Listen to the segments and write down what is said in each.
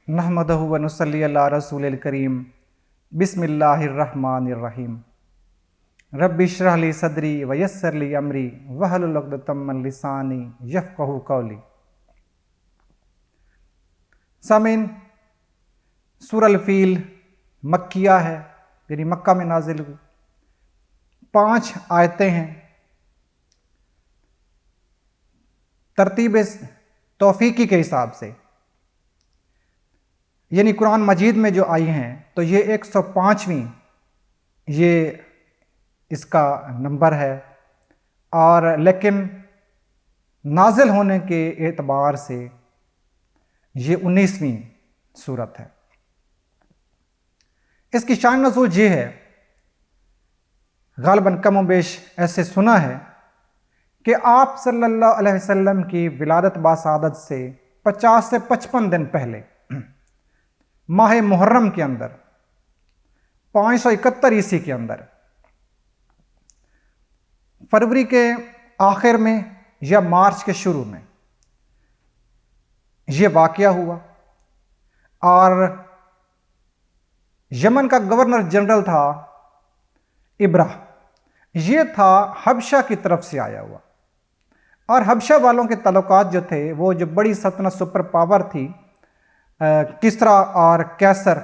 نحمدہ و نصلی علی رسول الکریم بسم اللہ الرحمن الرحیم رب اشرح لی صدری ویسر لی امری واحلل عقدۃ من لسانی یفقہوا قولی۔ سامعین، سورہ الفیل مکیہ ہے، یعنی مکہ میں نازل ہوئی، 5 آیتیں ہیں۔ ترتیب توفیقی کے حساب سے یعنی قرآن مجید میں جو آئی ہیں تو یہ 105ویں یہ اس کا نمبر ہے، اور لیکن نازل ہونے کے اعتبار سے یہ 19ویں سورت ہے۔ اس کی شان نزول یہ ہے، غالباً کم و بیش ایسے سنا ہے کہ آپ صلی اللہ علیہ وسلم کی ولادت باسعادت سے 50 سے 55 دن پہلے ماہ محرم کے اندر 571 عیسوی کے اندر فروری کے آخر میں یا مارچ کے شروع میں یہ واقعہ ہوا، اور یمن کا گورنر جنرل تھا ابرہ، یہ تھا حبشہ کی طرف سے آیا ہوا، اور حبشہ والوں کے تعلقات جو تھے وہ جو بڑی سلطنت سپر پاور تھی کسرا اور کیسر،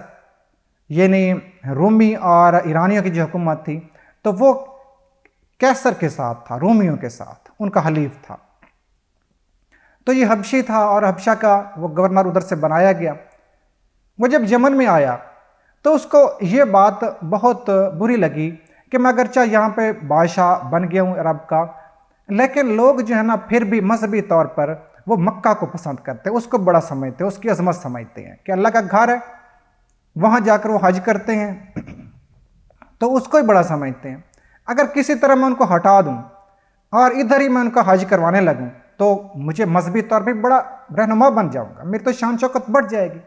یعنی رومی اور ایرانیوں کی جو حکومت تھی، تو وہ کیسر کے ساتھ تھا، رومیوں کے ساتھ ان کا حلیف تھا۔ تو یہ حبشی تھا اور حبشہ کا وہ گورنر ادھر سے بنایا گیا۔ وہ جب یمن میں آیا تو اس کو یہ بات بہت بری لگی کہ میں اگرچہ یہاں پہ بادشاہ بن گیا ہوں عرب کا، لیکن لوگ جو ہے نا پھر بھی مذہبی طور پر وہ مکہ کو پسند کرتے ہیں، اس کو بڑا سمجھتے ہیں، اس کی عظمت سمجھتے ہیں کہ اللہ کا گھر ہے، وہاں جا کر وہ حج کرتے ہیں تو اس کو ہی بڑا سمجھتے ہیں۔ اگر کسی طرح میں ان کو ہٹا دوں اور ادھر ہی میں ان کا حج کروانے لگوں تو مجھے مذہبی طور پہ بڑا رہنما بن جاؤں گا، میری تو شان شوکت بڑھ جائے گی۔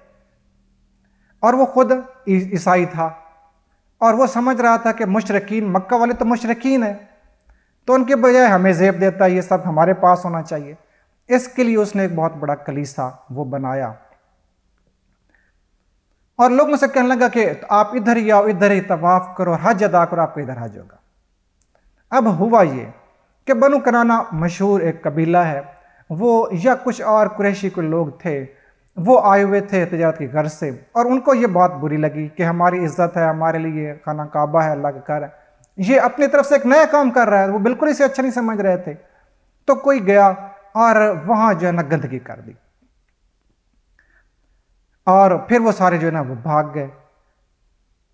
اور وہ خود عیسائی تھا، اور وہ سمجھ رہا تھا کہ مشرکین، مکہ والے تو مشرکین ہیں، تو ان کے بجائے ہمیں زیب دیتا ہے، یہ سب ہمارے پاس ہونا چاہیے۔ اس کے لیے اس نے ایک بہت بڑا کلیسا وہ بنایا، اور لوگوں سے کہنے لگا کہ آپ ادھر ہی آؤ، ادھر ہی طواف کرو، حج ادا کرو، آپ کو ادھر حج ہوگا۔ اب ہوا یہ کہ بنو کنانہ مشہور ایک قبیلہ ہے، وہ یا کچھ اور قریشی کے لوگ تھے، وہ آئے ہوئے تھے تجارت کی غرض سے، اور ان کو یہ بات بری لگی کہ ہماری عزت ہے، ہمارے لیے خانہ کعبہ ہے، اللہ کا گھر ہے، یہ اپنی طرف سے ایک نیا کام کر رہا ہے، وہ بالکل اسے اچھا نہیں سمجھ رہے تھے۔ تو کوئی گیا اور وہاں جو ہے نا گندگی کر دی، اور پھر وہ سارے جو ہے نا وہ بھاگ گئے۔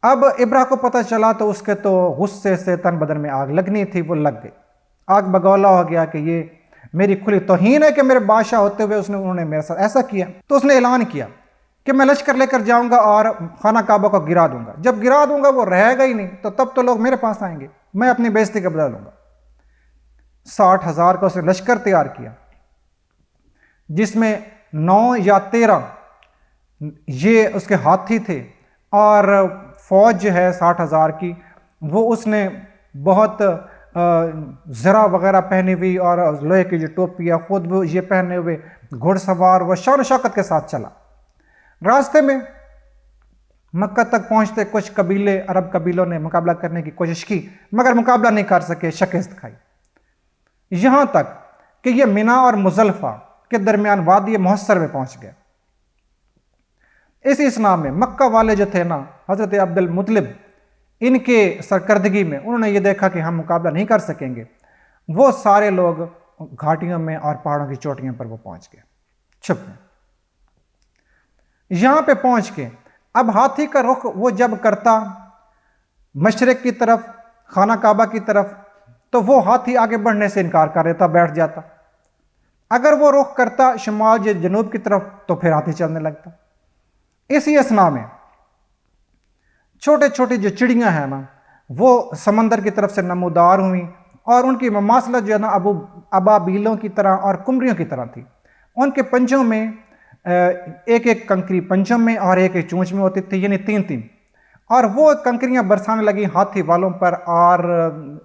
اب ابرہ کو پتہ چلا تو اس کے تو غصے سے تن بدن میں آگ لگنی تھی، وہ لگ گئی، آگ بگولا ہو گیا کہ یہ میری کھلی توہین ہے کہ میرے بادشاہ ہوتے ہوئے انہوں نے میرے ساتھ ایسا کیا۔ تو اس نے اعلان کیا کہ میں لشکر لے کر جاؤں گا اور خانہ کعبہ کو گرا دوں گا، جب گرا دوں گا وہ رہے گا ہی نہیں، تو تب تو لوگ میرے پاس آئیں گے، میں اپنی بے عزتی کا بدلہ لوں گا۔ 60,000 کا اس نے لشکر تیار کیا، جس میں 9 یا 13 یہ اس کے ہاتھی تھے، اور فوج جو ہے 60,000 کی وہ اس نے بہت زرہ وغیرہ پہنی ہوئی اور لوہے کی جو ٹوپی ہے خود وہ یہ پہنے ہوئے گھڑ سوار، وہ شان و شوکت کے ساتھ چلا۔ راستے میں مکہ تک پہنچتے کچھ قبیلے، عرب قبیلوں نے مقابلہ کرنے کی کوشش کی، مگر مقابلہ نہیں کر سکے، شکست کھائی، یہاں تک کہ یہ مینا اور مزدلفہ کے درمیان وادی محصر میں پہنچ گئے۔ اسی اثناء میں مکہ والے جو تھے نا، حضرت عبد المطلب، ان کے سرکردگی میں انہوں نے یہ دیکھا کہ ہم مقابلہ نہیں کر سکیں گے، وہ سارے لوگ گھاٹیوں میں اور پہاڑوں کی چوٹیوں پر وہ پہنچ گئے، چھپ گئے۔ یہاں پہ پہنچ کے اب ہاتھی کا رخ وہ جب کرتا مشرق کی طرف، خانہ کعبہ کی طرف، تو وہ ہاتھی آگے بڑھنے سے انکار کر دیتا، بیٹھ جاتا۔ اگر وہ رخ کرتا شمال یا جنوب کی طرف تو پھر ہاتھی چلنے لگتا۔ اسی اثناء میں چھوٹے چھوٹے جو چڑیاں ہیں نا وہ سمندر کی طرف سے نمودار ہوئیں، اور ان کی مماثلت جو ہے نا ابابیلوں کی طرح اور کمریوں کی طرح تھی۔ ان کے پنجوں میں ایک ایک کنکری پنجوں میں اور ایک ایک چونچ میں ہوتی تھی، یعنی 3 اور وہ کنکریاں برسانے لگیں ہاتھی والوں پر اور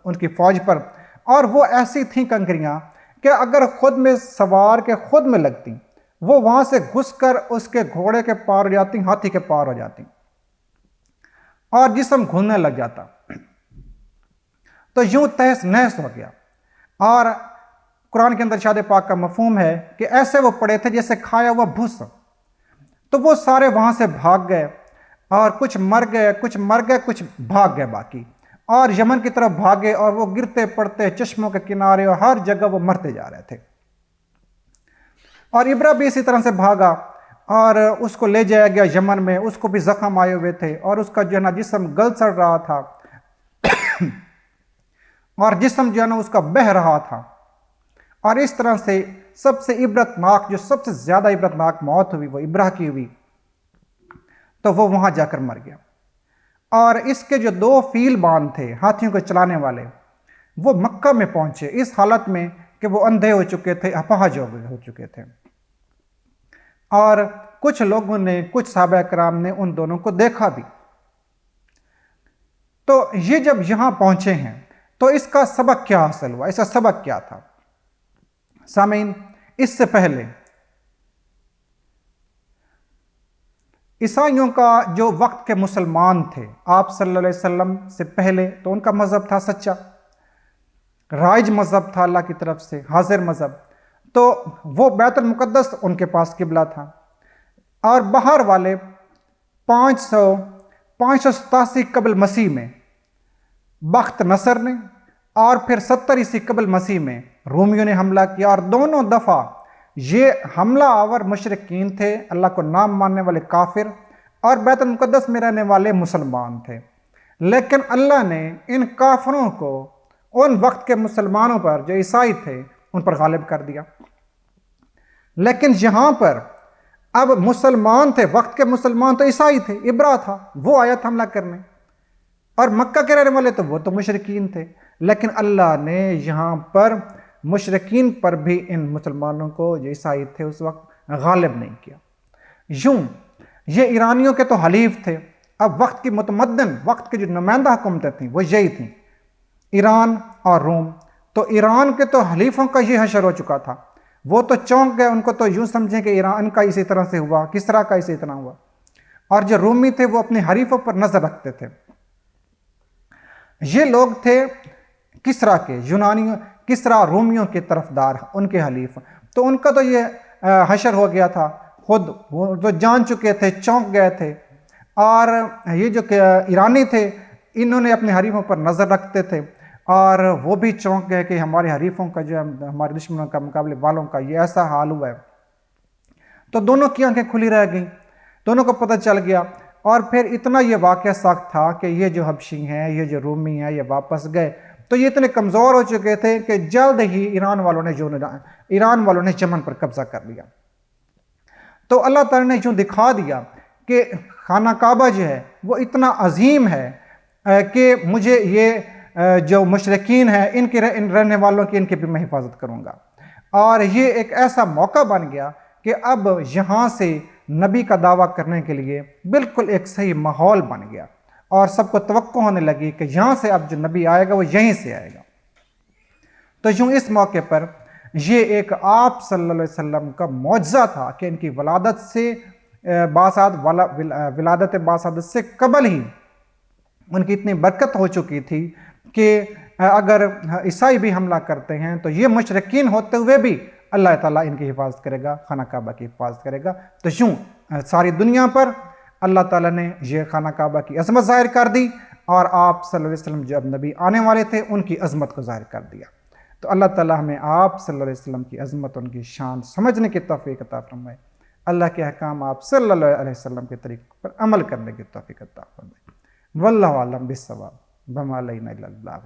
ان کی فوج پر، اور وہ ایسی تھیں کنکریاں کہ اگر خود میں سوار کے خود میں لگتی وہ وہاں سے گھس کر اس کے گھوڑے کے پار ہو جاتی، ہاتھی کے پار ہو جاتی اور جسم گھلنے لگ جاتا، تو یوں تہس نہس ہو گیا۔ اور قرآن کے اندر ارشاد پاک کا مفہوم ہے کہ ایسے وہ پڑے تھے جیسے کھایا ہوا بھوس۔ تو وہ سارے وہاں سے بھاگ گئے، اور کچھ مر گئے، کچھ بھاگ گئے باقی، اور یمن کی طرف بھاگے، اور وہ گرتے پڑتے چشموں کے کنارے اور ہر جگہ وہ مرتے جا رہے تھے۔ اور ابرہ بھی اسی طرح سے بھاگا، اور اس کو لے جایا گیا یمن میں، اس کو بھی زخم آئے ہوئے تھے، اور اس کا جو ہے نا جسم گل سڑ رہا تھا اور جسم جو ہے نا اس کا بہہ رہا تھا۔ اور اس طرح سے سب سے عبرتناک، جو سب سے زیادہ عبرتناک موت ہوئی وہ ابرہ کی ہوئی، تو وہ وہاں جا کر مر گیا۔ اور اس کے جو 2 فیل بان تھے ہاتھیوں کو چلانے والے، وہ مکہ میں پہنچے اس حالت میں کہ وہ اندھے ہو چکے تھے، اپاہج ہو چکے تھے۔ اور کچھ لوگوں نے، کچھ صحابہ کرام نے ان دونوں کو دیکھا بھی۔ تو یہ جب یہاں پہنچے ہیں تو اس کا سبق کیا حاصل ہوا، اس کا سبق کیا تھا؟ سامعین، اس سے پہلے عیسائیوں کا جو وقت کے مسلمان تھے، آپ صلی اللہ علیہ وسلم سے پہلے، تو ان کا مذہب تھا سچا، رائج مذہب تھا اللہ کی طرف سے، حاضر مذہب۔ تو وہ بیت المقدس ان کے پاس قبلہ تھا، اور باہر والے 587 قبل مسیح میں بخت نصر نے، اور پھر 70 عیسوی قبل مسیح میں رومیوں نے حملہ کیا، اور دونوں دفعہ یہ حملہ آور مشرکین تھے، اللہ کو نام ماننے والے کافر، اور بیت المقدس میں رہنے والے مسلمان تھے۔ لیکن اللہ نے ان کافروں کو ان وقت کے مسلمانوں پر، جو عیسائی تھے، ان پر غالب کر دیا۔ لیکن یہاں پر اب مسلمان تھے، وقت کے مسلمان تو عیسائی تھے، ابرہ تھا، وہ آیا تھا حملہ کرنے، اور مکہ کے رہنے والے تو وہ تو مشرکین تھے۔ لیکن اللہ نے یہاں پر مشرکین پر بھی ان مسلمانوں کو، جو عیسائی تھے اس وقت، غالب نہیں کیا۔ یوں یہ ایرانیوں کے تو حلیف تھے۔ اب وقت کی متمدن، وقت کی جو نمائندہ حکومتیں تھیں وہ یہی تھیں، ایران اور روم۔ تو ایران کے تو حلیفوں کا یہ حشر ہو چکا تھا، وہ تو چونک گئے، ان کو تو یوں سمجھیں کہ ایران کا اسی طرح سے ہوا، کسرا کا اسی طرح ہوا۔ اور جو رومی تھے وہ اپنے حریفوں پر نظر رکھتے تھے۔ یہ لوگ تھے کسرا کے، یونانیوں، کسرا رومیوں کے طرفدار، ان کے حلیف۔ تو ان کا تو یہ حشر ہو گیا تھا، خود وہ تو جان چکے تھے، چونک گئے تھے۔ اور یہ جو ایرانی تھے، انہوں نے اپنے حریفوں پر نظر رکھتے تھے، اور وہ بھی چونک گئے کہ ہمارے حریفوں کا، جو ہمارے دشمنوں کا، مقابلے والوں کا یہ ایسا حال ہوا ہے۔ تو دونوں کی آنکھیں کھلی رہ گئیں، دونوں کو پتہ چل گیا۔ اور پھر اتنا یہ واقعہ سخت تھا کہ یہ جو حبشی ہیں، یہ جو رومی ہیں، یہ واپس گئے، تو یہ اتنے کمزور ہو چکے تھے کہ جلد ہی ایران والوں نے یمن پر قبضہ کر لیا۔ تو اللہ تعالیٰ نے یوں دکھا دیا کہ خانہ کعبہ جو ہے وہ اتنا عظیم ہے کہ مجھے یہ جو مشرکین ہیں، ان رہنے والوں کی، ان کی بھی میں حفاظت کروں گا۔ اور یہ ایک ایسا موقع بن گیا کہ اب یہاں سے نبی کا دعویٰ کرنے کے لیے بالکل ایک صحیح ماحول بن گیا، اور سب کو توقع ہونے لگی کہ یہاں سے اب جو نبی آئے گا وہ یہیں سے آئے گا۔ تو یوں اس موقع پر یہ ایک آپ صلی اللہ علیہ وسلم کا معجزہ تھا کہ ان کی ولادت باسعادت سے قبل ہی ان کی اتنی برکت ہو چکی تھی کہ اگر عیسائی بھی حملہ کرتے ہیں تو یہ مشرکین ہوتے ہوئے بھی اللہ تعالیٰ ان کی حفاظت کرے گا، خانہ کعبہ کی حفاظت کرے گا۔ تو یوں ساری دنیا پر اللہ تعالیٰ نے یہ خانہ کعبہ کی عظمت ظاہر کر دی، اور آپ صلی اللہ علیہ وسلم جو اب نبی آنے والے تھے ان کی عظمت کو ظاہر کر دیا۔ تو اللہ تعالیٰ ہمیں آپ صلی اللہ علیہ وسلم کی عظمت، ان کی شان سمجھنے کی توفیق عطا فرمائے، اللہ کے احکام آپ صلی اللہ علیہ وسلم کے طریقے پر عمل کرنے کی توفیق عطا فرمائے۔ واللہ اعلم بالصواب، وما علینا الا البلاغ۔